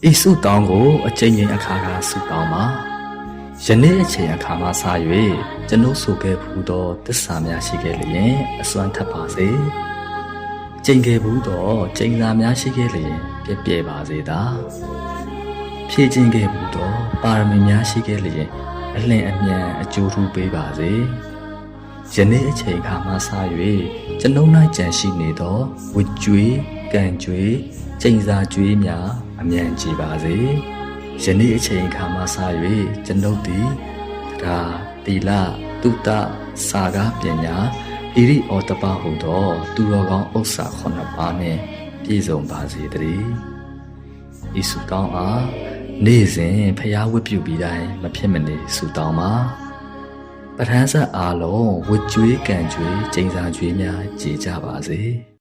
ဤဆုတောင်းကိုအချိန်ချင်းအခါခါဆုတောင်းပါယနေ့အချိန်အခါမှစ၍ကျွန်ုပ်ဆိုခဲ့ဘူးသောသစ္စာများရှိခဲ့လျင်အစွမ်းထပ်ပါစေကျင့်ခဲ့ဘူးသောကျင့်စာများရှိခဲ့လျင်ပြည့်ပြည့်ပါစေသာဖြည့်ခြင်းခဲ့ဘူးသောပါရမီများရှိခဲ့လျင်အလင်းအမြန်အကျိုးထူးပေးပါစေယနေ့အချိန်အခါမှစ၍ကျွန်ုပ်၌ကြံရှိနေသောဝတ်ကြွေးကံကြွေးကျင့်စာကြွေးများအမြန်ကြည်ပါစေယနေ့အချိန်အခါမှစ၍ကျွန်ုပ်သည်တရားတိလတုတ္တစာကားပညာဣရိဩတပဟုသောသူတော်ကောင်းဥစ္စာ9ပါးနှင့်ပြည့်စုံပါစေတည်းဤဆုတောင်းအားနေ့စဉ်ဖျားဝတ်ပြုပြီးတိုင်းမဖြစ်မနေဆုတောင်းပါပဋ္ဌာန်းဆက်အားလုံးဝတ်ကြွေးကံကြွေးကျင့်စာကြွေးများကြည်ကြပါစေ